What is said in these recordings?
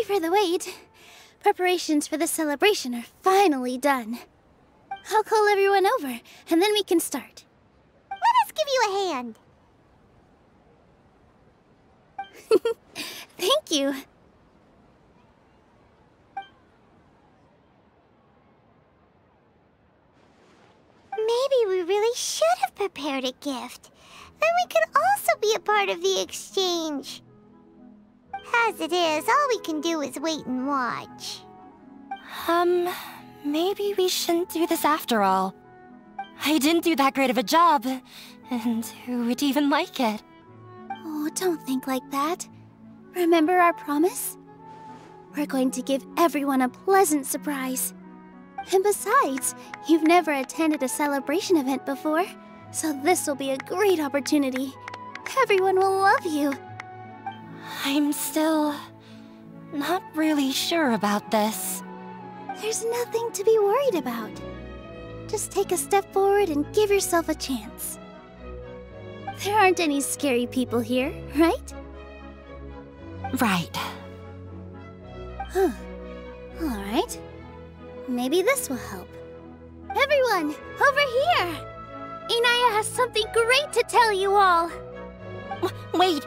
for the wait. Preparations for the celebration are finally done. I'll call everyone over, and then we can start. Let us give you a hand. Thank you. Maybe we really should have prepared a gift. Then we could also be a part of the exchange. As it is, all we can do is wait and watch. Maybe we shouldn't do this after all. I didn't do that great of a job, and who would even like it? Oh, don't think like that. Remember our promise? We're going to give everyone a pleasant surprise. And besides, you've never attended a celebration event before, so this will be a great opportunity. Everyone will love you. I'm still not really sure about this. There's nothing to be worried about. Just take a step forward and give yourself a chance. There aren't any scary people here, right? Right. Huh. Alright. Maybe this will help. Everyone, over here! Inaya has something great to tell you all! Wait!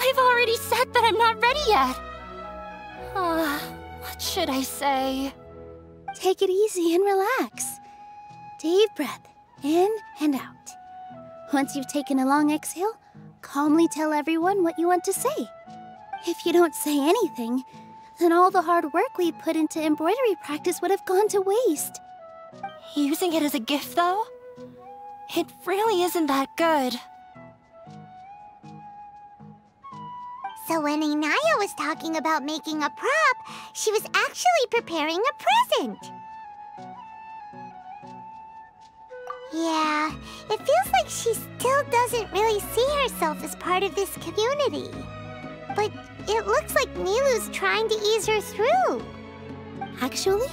I've already said that I'm not ready yet! What should I say? Take it easy and relax. Deep breath, in and out. Once you've taken a long exhale, calmly tell everyone what you want to say. If you don't say anything, then all the hard work we put into embroidery practice would have gone to waste. Using it as a gift, though? It really isn't that good. So when Inaya was talking about making a prop, she was actually preparing a present. Yeah, it feels like she still doesn't really see herself as part of this community. But it looks like NILOU's trying to ease her through. Actually,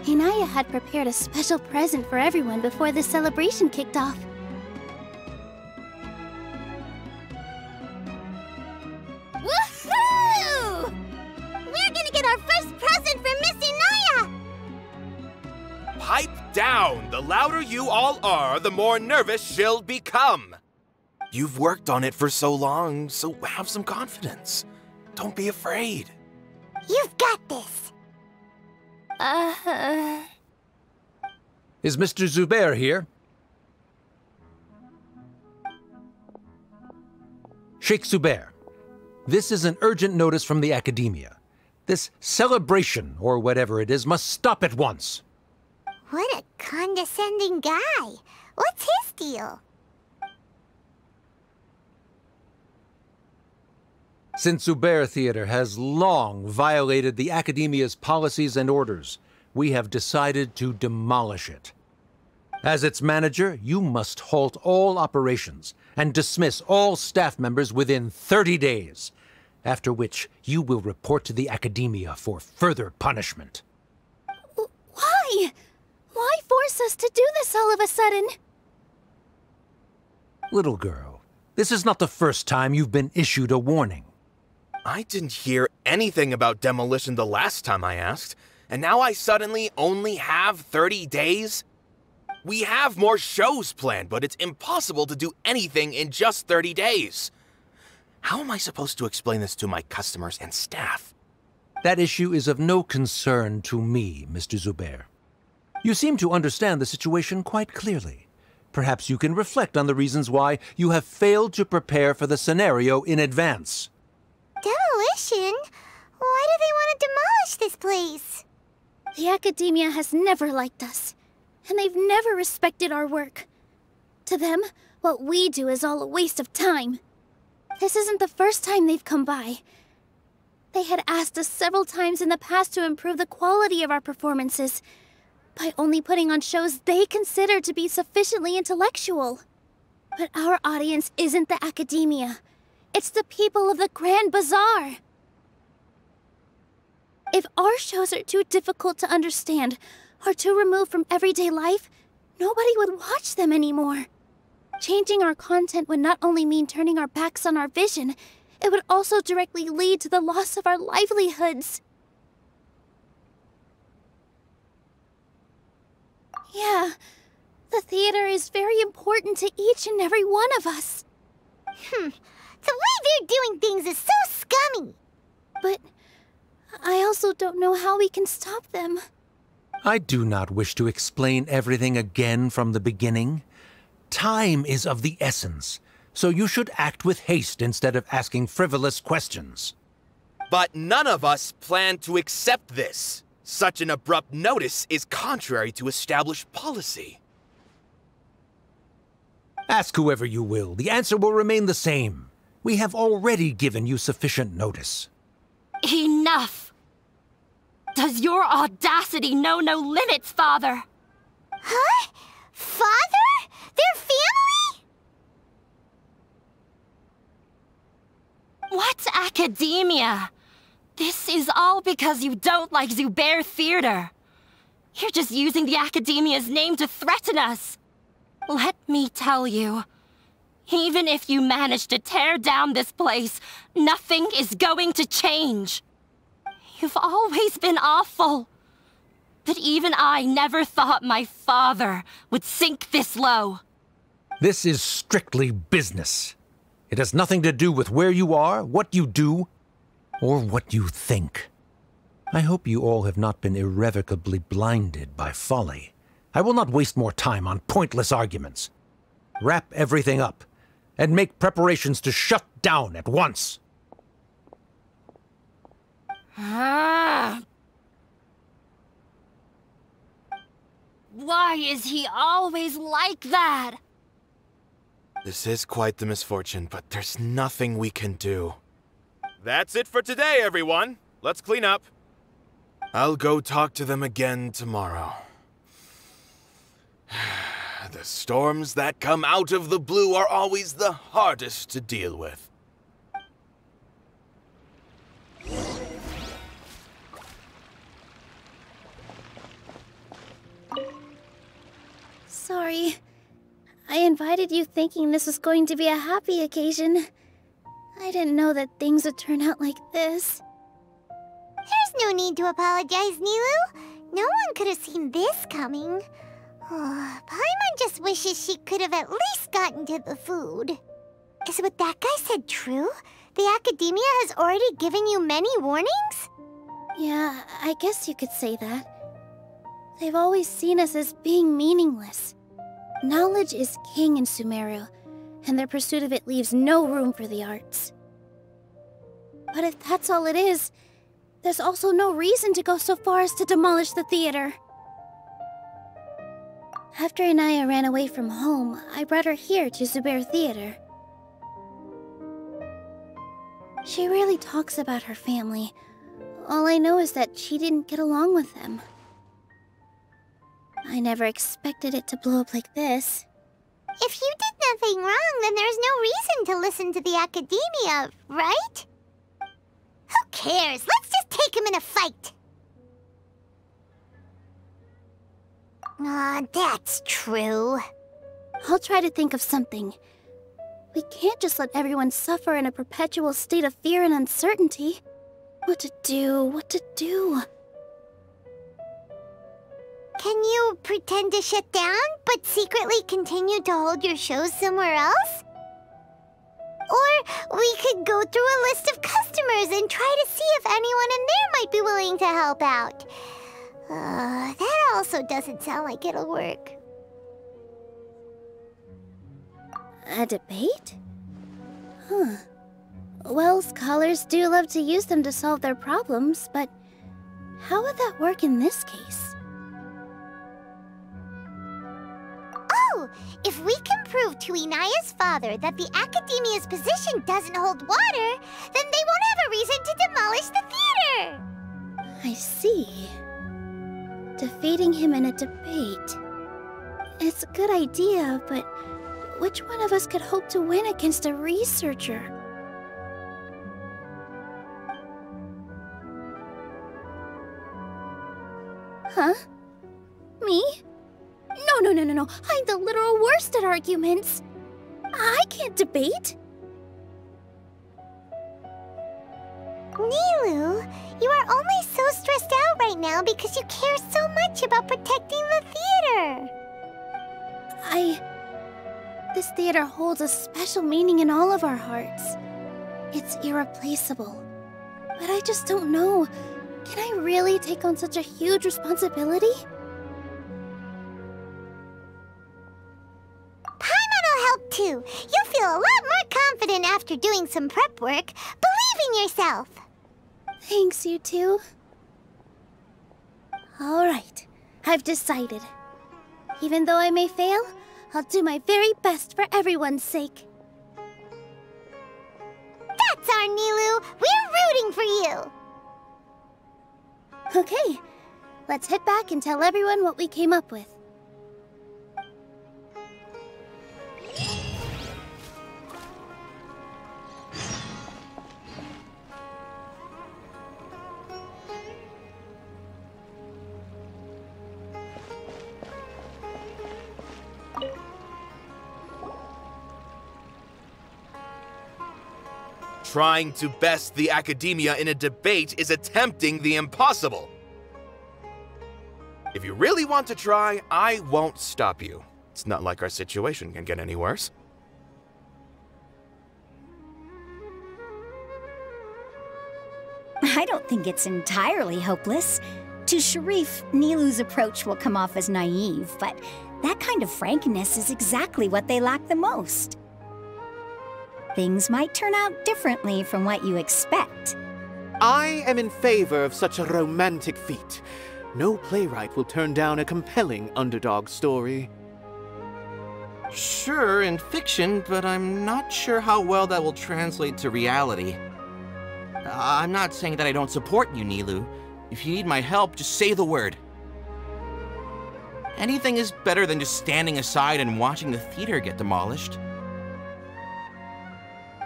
Inaya had prepared a special present for everyone before the celebration kicked off. Woohoo! We're gonna get our first present from Miss Inaya! Pipe down! The louder you all are, the more nervous she'll become. You've worked on it for so long, so have some confidence. Don't be afraid. You've got this. Is Mr. Zubair here? Sheikh Zubair, this is an urgent notice from the academia. This celebration, or whatever it is, must stop at once. What a condescending guy. What's his deal? Since Zubair Theater has long violated the academia's policies and orders, we have decided to demolish it. As its manager, you must halt all operations and dismiss all staff members within 30 days, after which you will report to the academia for further punishment. Why? Why force us to do this all of a sudden? Little girl, this is not the first time you've been issued a warning. I didn't hear anything about demolition the last time I asked, and now I suddenly only have 30 days? We have more shows planned, but it's impossible to do anything in just 30 days. How am I supposed to explain this to my customers and staff? That issue is of no concern to me, Mr. Zubair. You seem to understand the situation quite clearly. Perhaps you can reflect on the reasons why you have failed to prepare for the scenario in advance. Demolition? Why do they want to demolish this place? The academia has never liked us, and they've never respected our work. To them, what we do is all a waste of time. This isn't the first time they've come by. They had asked us several times in the past to improve the quality of our performances by only putting on shows they consider to be sufficiently intellectual. But our audience isn't the academia. It's the people of the Grand Bazaar. If our shows are too difficult to understand or too removed from everyday life, nobody would watch them anymore. Changing our content would not only mean turning our backs on our vision, it would also directly lead to the loss of our livelihoods. Yeah, the theater is very important to each and every one of us. The way they're doing things is so scummy. But I also don't know how we can stop them. I do not wish to explain everything again from the beginning. Time is of the essence, so you should act with haste instead of asking frivolous questions. But none of us plan to accept this. Such an abrupt notice is contrary to established policy. Ask whoever you will. The answer will remain the same. We have already given you sufficient notice. Enough! Does your audacity know no limits, Father? Huh? Father? Their family? What academia? This is all because you don't like Zubair Theater. You're just using the academia's name to threaten us. Let me tell you, even if you manage to tear down this place, nothing is going to change. You've always been awful. But even I never thought my father would sink this low. This is strictly business. It has nothing to do with where you are, what you do, or what you think. I hope you all have not been irrevocably blinded by folly. I will not waste more time on pointless arguments. Wrap everything up, and make preparations to shut down at once. Why is he always like that? This is quite the misfortune, but there's nothing we can do. That's it for today, everyone. Let's clean up. I'll go talk to them again tomorrow. The storms that come out of the blue are always the hardest to deal with. Sorry. I invited you thinking this was going to be a happy occasion. I didn't know that things would turn out like this. There's no need to apologize, NILOU. No one could have seen this coming. Oh, Paimon just wishes she could have at least gotten to the food. Is what that guy said true? The academia has already given you many warnings? Yeah, I guess you could say that. They've always seen us as being meaningless. Knowledge is king in Sumeru, and their pursuit of it leaves no room for the arts. But if that's all it is, there's also no reason to go so far as to demolish the theater. After Anaya ran away from home, I brought her here to Zubair Theater. She rarely talks about her family. All I know is that she didn't get along with them. I never expected it to blow up like this. If you did nothing wrong, then there's no reason to listen to the academia, right? Who cares? Let's just take him in a fight! Aw, that's true. I'll try to think of something. We can't just let everyone suffer in a perpetual state of fear and uncertainty. What to do, what to do? Can you pretend to shut down, but secretly continue to hold your shows somewhere else? Or we could go through a list of customers and try to see if anyone in there might be willing to help out. That also doesn't sound like it'll work. A debate? Huh. Well, scholars do love to use them to solve their problems, but how would that work in this case? Oh! If we can prove to Inaya's father that the academia's position doesn't hold water, then they won't have a reason to demolish the theater! I see. Defeating him in a debate. It's a good idea, but which one of us could hope to win against a researcher? Huh? Me? No. I'm the literal worst at arguments. I can't debate. NILOU, you are only so stressed out right now because you care so much about protecting the theater. This theater holds a special meaning in all of our hearts. It's irreplaceable. But I just don't know. Can I really take on such a huge responsibility? Paimon'll help too. You'll feel a lot more confident after doing some prep work. Believe in yourself. Thanks, you two. Alright, I've decided. Even though I may fail, I'll do my very best for everyone's sake. That's our NILOU! We're rooting for you! Okay, let's head back and tell everyone what we came up with. Trying to best the academia in a debate is attempting the impossible. If you really want to try, I won't stop you. It's not like our situation can get any worse. I don't think it's entirely hopeless. To Sharif, NILOU's approach will come off as naive, but that kind of frankness is exactly what they lack the most. Things might turn out differently from what you expect. I am in favor of such a romantic feat. No playwright will turn down a compelling underdog story. Sure, in fiction, but I'm not sure how well that will translate to reality. I'm not saying that I don't support you, NILOU. If you need my help, just say the word. Anything is better than just standing aside and watching the theater get demolished.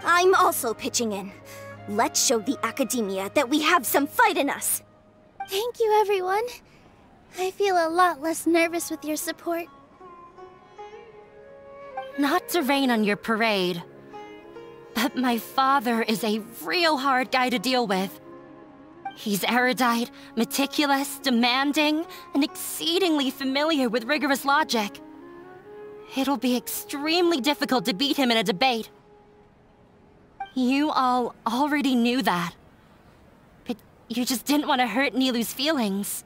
I'm also pitching in. Let's show the academia that we have some fight in us. Thank you, everyone. I feel a lot less nervous with your support. Not to rain on your parade, but my father is a real hard guy to deal with. He's erudite, meticulous, demanding, and exceedingly familiar with rigorous logic. It'll be extremely difficult to beat him in a debate. You all already knew that. But you just didn't want to hurt NILOU's feelings.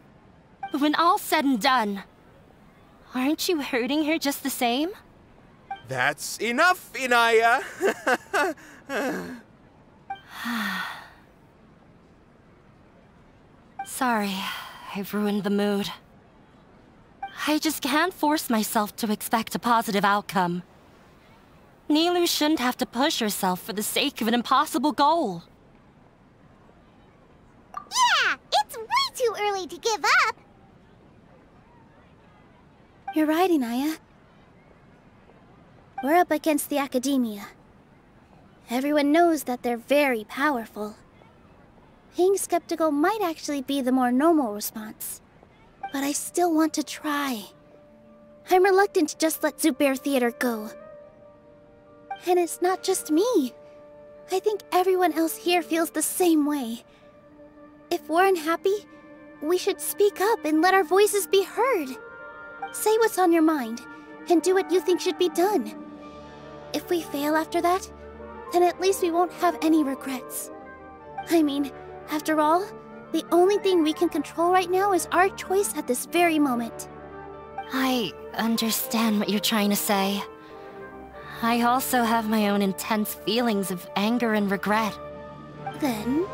But when all's said and done, aren't you hurting her just the same? That's enough, Inaya! Sorry, I've ruined the mood. I just can't force myself to expect a positive outcome. NILOU shouldn't have to push herself for the sake of an impossible goal. Yeah! It's way too early to give up! You're right, Inaya. We're up against the academia. Everyone knows that they're very powerful. Being skeptical might actually be the more normal response. But I still want to try. I'm reluctant to just let Zubair Theater go. And it's not just me. I think everyone else here feels the same way. If we're unhappy, we should speak up and let our voices be heard. Say what's on your mind, and do what you think should be done. If we fail after that, then at least we won't have any regrets. I mean, after all, the only thing we can control right now is our choice at this very moment. I understand what you're trying to say. I also have my own intense feelings of anger and regret. Then,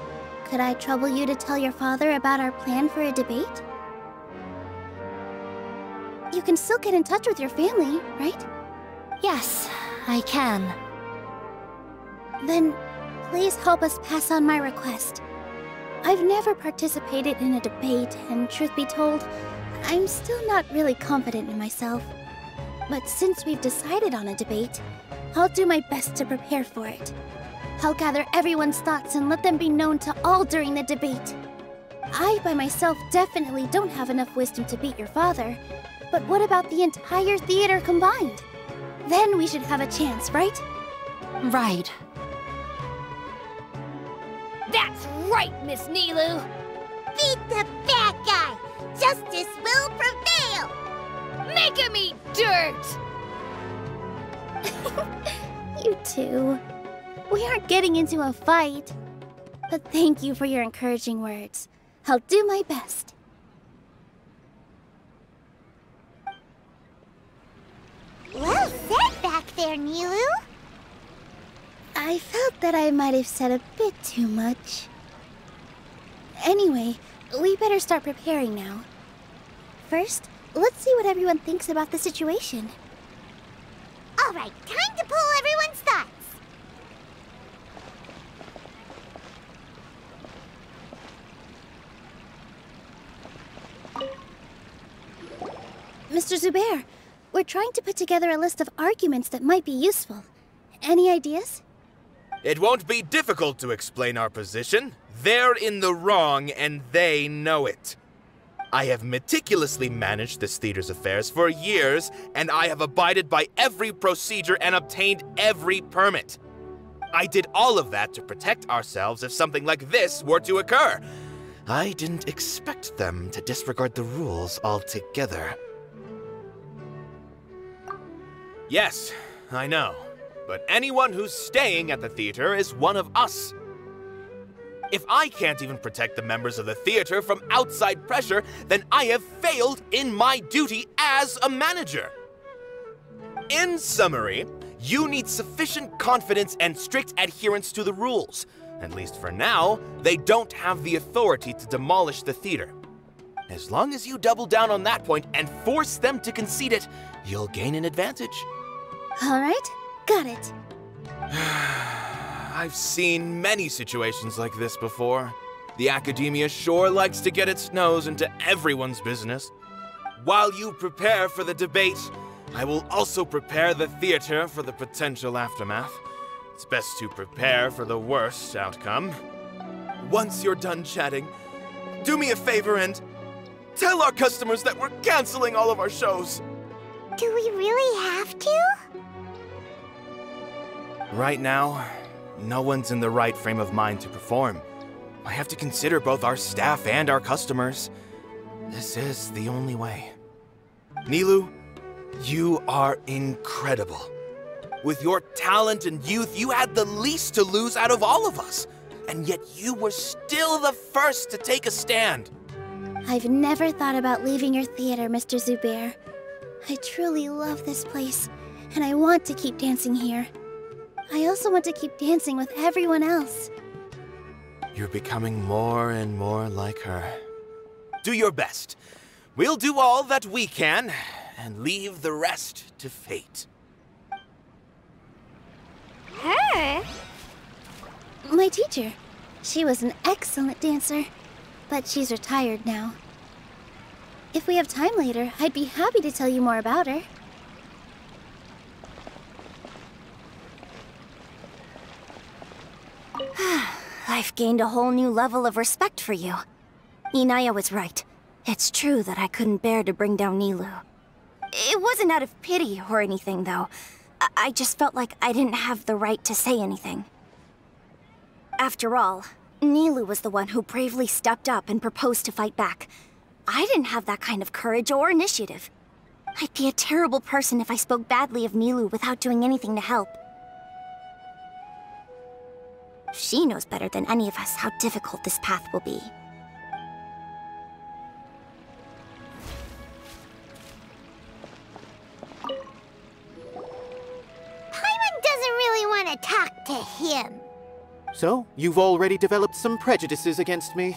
could I trouble you to tell your father about our plan for a debate? You can still get in touch with your family, right? Yes, I can. Then, please help us pass on my request. I've never participated in a debate, and truth be told, I'm still not really confident in myself. But since we've decided on a debate, I'll do my best to prepare for it. I'll gather everyone's thoughts and let them be known to all during the debate. I, by myself, definitely don't have enough wisdom to beat your father, but what about the entire theater combined? Then we should have a chance, right? Right. That's right! right, Miss NILOU! Beat the bad guy! Justice will prevail! Make him eat dirt! You two. We aren't getting into a fight. But thank you for your encouraging words. I'll do my best. Well said back there, NILOU. I felt that I might have said a bit too much. Anyway, we better start preparing now. First, let's see what everyone thinks about the situation. All right, time to pull everyone's thoughts. Mr. Zubair, we're trying to put together a list of arguments that might be useful. Any ideas? It won't be difficult to explain our position. They're in the wrong, and they know it. I have meticulously managed this theater's affairs for years, and I have abided by every procedure and obtained every permit. I did all of that to protect ourselves if something like this were to occur. I didn't expect them to disregard the rules altogether. Yes, I know. But anyone who's staying at the theater is one of us. If I can't even protect the members of the theater from outside pressure, then I have failed in my duty as a manager. In summary, you need sufficient confidence and strict adherence to the rules. At least for now, they don't have the authority to demolish the theater. As long as you double down on that point and force them to concede it, you'll gain an advantage. All right, got it. I've seen many situations like this before. The academia sure likes to get its nose into everyone's business. While you prepare for the debate, I will also prepare the theater for the potential aftermath. It's best to prepare for the worst outcome. Once you're done chatting, do me a favor and tell our customers that we're canceling all of our shows. Do we really have to? Right now, no one's in the right frame of mind to perform. I have to consider both our staff and our customers. This is the only way. NILOU, you are incredible. With your talent and youth, you had the least to lose out of all of us. And yet you were still the first to take a stand. I've never thought about leaving your theater, Mr. Zubair. I truly love this place, and I want to keep dancing here. I also want to keep dancing with everyone else. You're becoming more and more like her. Do your best. We'll do all that we can, and leave the rest to fate. Her? My teacher. She was an excellent dancer, but she's retired now. If we have time later, I'd be happy to tell you more about her. I've gained a whole new level of respect for you. Inaya was right. It's true that I couldn't bear to bring down NILOU. It wasn't out of pity or anything, though. I just felt like I didn't have the right to say anything. After all, NILOU was the one who bravely stepped up and proposed to fight back. I didn't have that kind of courage or initiative. I'd be a terrible person if I spoke badly of NILOU without doing anything to help. She knows better than any of us how difficult this path will be. Paimon doesn't really want to talk to him. So, you've already developed some prejudices against me.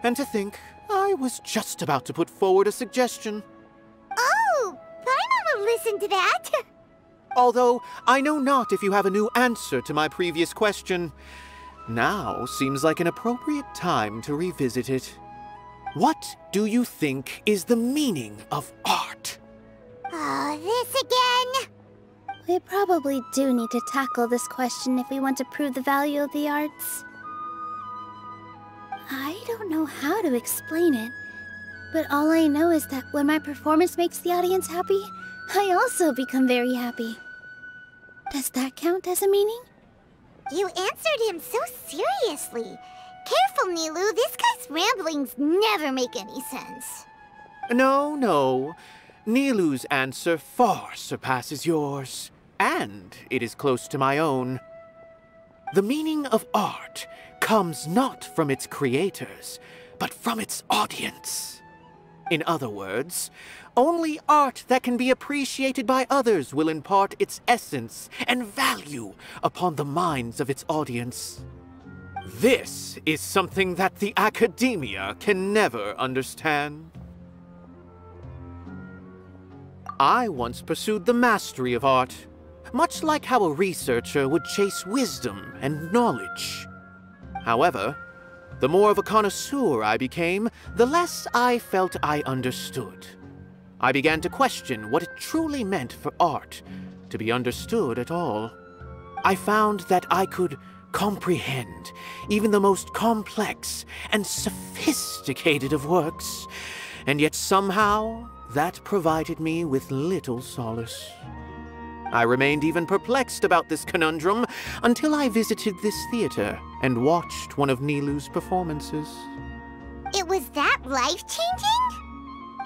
And to think, I was just about to put forward a suggestion. Oh, Paimon will listen to that. Although, I know not if you have a new answer to my previous question. Now seems like an appropriate time to revisit it. What do you think is the meaning of art? Oh, this again? We probably do need to tackle this question if we want to prove the value of the arts. I don't know how to explain it, but all I know is that when my performance makes the audience happy, I also become very happy. Does that count as a meaning? You answered him so seriously. Careful, NILOU. This guy's ramblings never make any sense. No. NILOU's answer far surpasses yours, and it is close to my own. The meaning of art comes not from its creators, but from its audience. In other words, only art that can be appreciated by others will impart its essence and value upon the minds of its audience. This is something that the academia can never understand. I once pursued the mastery of art, much like how a researcher would chase wisdom and knowledge. However, the more of a connoisseur I became, the less I felt I understood. I began to question what it truly meant for art to be understood at all. I found that I could comprehend even the most complex and sophisticated of works, and yet somehow that provided me with little solace. I remained even perplexed about this conundrum until I visited this theater and watched one of NILOU's performances. It was that life-changing?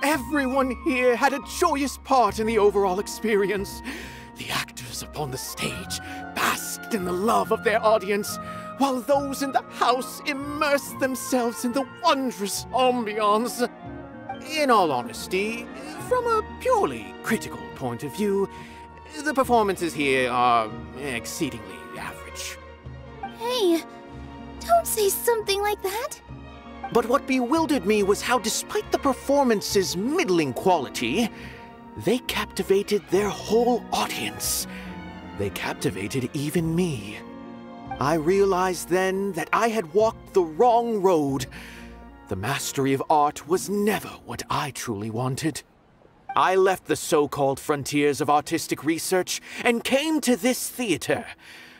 Everyone here had a joyous part in the overall experience. The actors upon the stage basked in the love of their audience, while those in the house immersed themselves in the wondrous ambiance. In all honesty, from a purely critical point of view, the performances here are exceedingly average. Hey, don't say something like that. But what bewildered me was how, despite the performance's middling quality, they captivated their whole audience. They captivated even me. I realized then that I had walked the wrong road. The mastery of art was never what I truly wanted. I left the so-called frontiers of artistic research and came to this theater,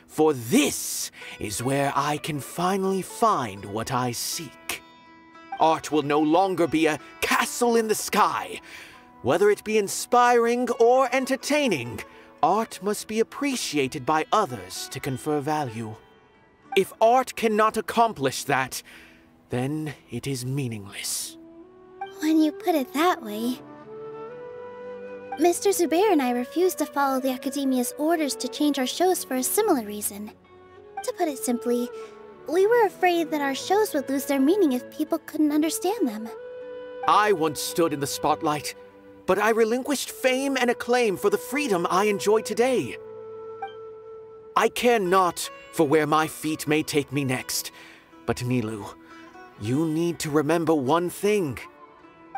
for this is where I can finally find what I seek. Art will no longer be a castle in the sky. Whether it be inspiring or entertaining, art must be appreciated by others to confer value. If art cannot accomplish that, then it is meaningless. When you put it that way... Mr. Zubair and I refused to follow the Academia's orders to change our shows for a similar reason. To put it simply, we were afraid that our shows would lose their meaning if people couldn't understand them. I once stood in the spotlight, but I relinquished fame and acclaim for the freedom I enjoy today. I care not for where my feet may take me next, but NILOU, you need to remember one thing.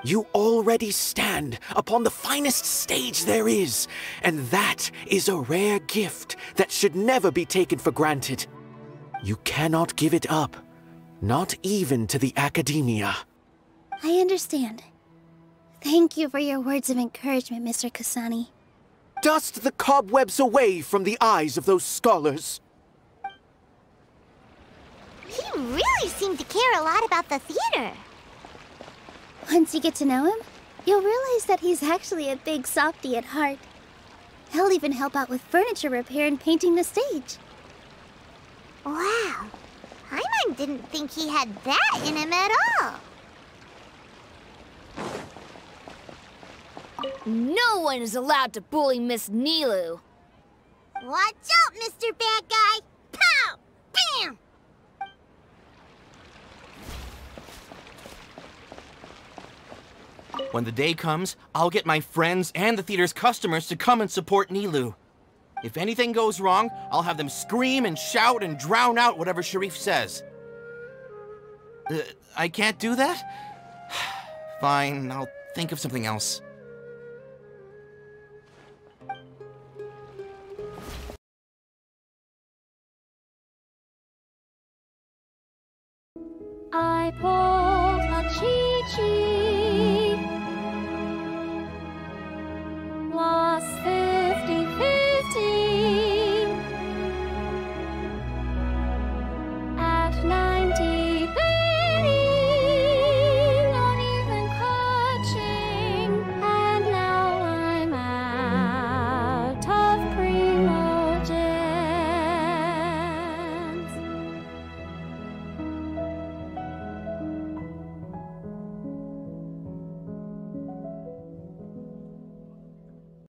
You already stand upon the finest stage there is, and that is a rare gift that should never be taken for granted. You cannot give it up, not even to the academia. I understand. Thank you for your words of encouragement, Mr. Kasani. Dust the cobwebs away from the eyes of those scholars. He really seemed to care a lot about the theater. Once you get to know him, you'll realize that he's actually a big softie at heart. He'll even help out with furniture repair and painting the stage. Wow. Paimon didn't think he had that in him at all. No one is allowed to bully Miss NILOU. Watch out, Mr. Bad Guy! Pow! Bam! When the day comes, I'll get my friends and the theater's customers to come and support NILOU. If anything goes wrong, I'll have them scream and shout and drown out whatever Sharif says. I can't do that? Fine, I'll think of something else. I pulled a cheat sheet.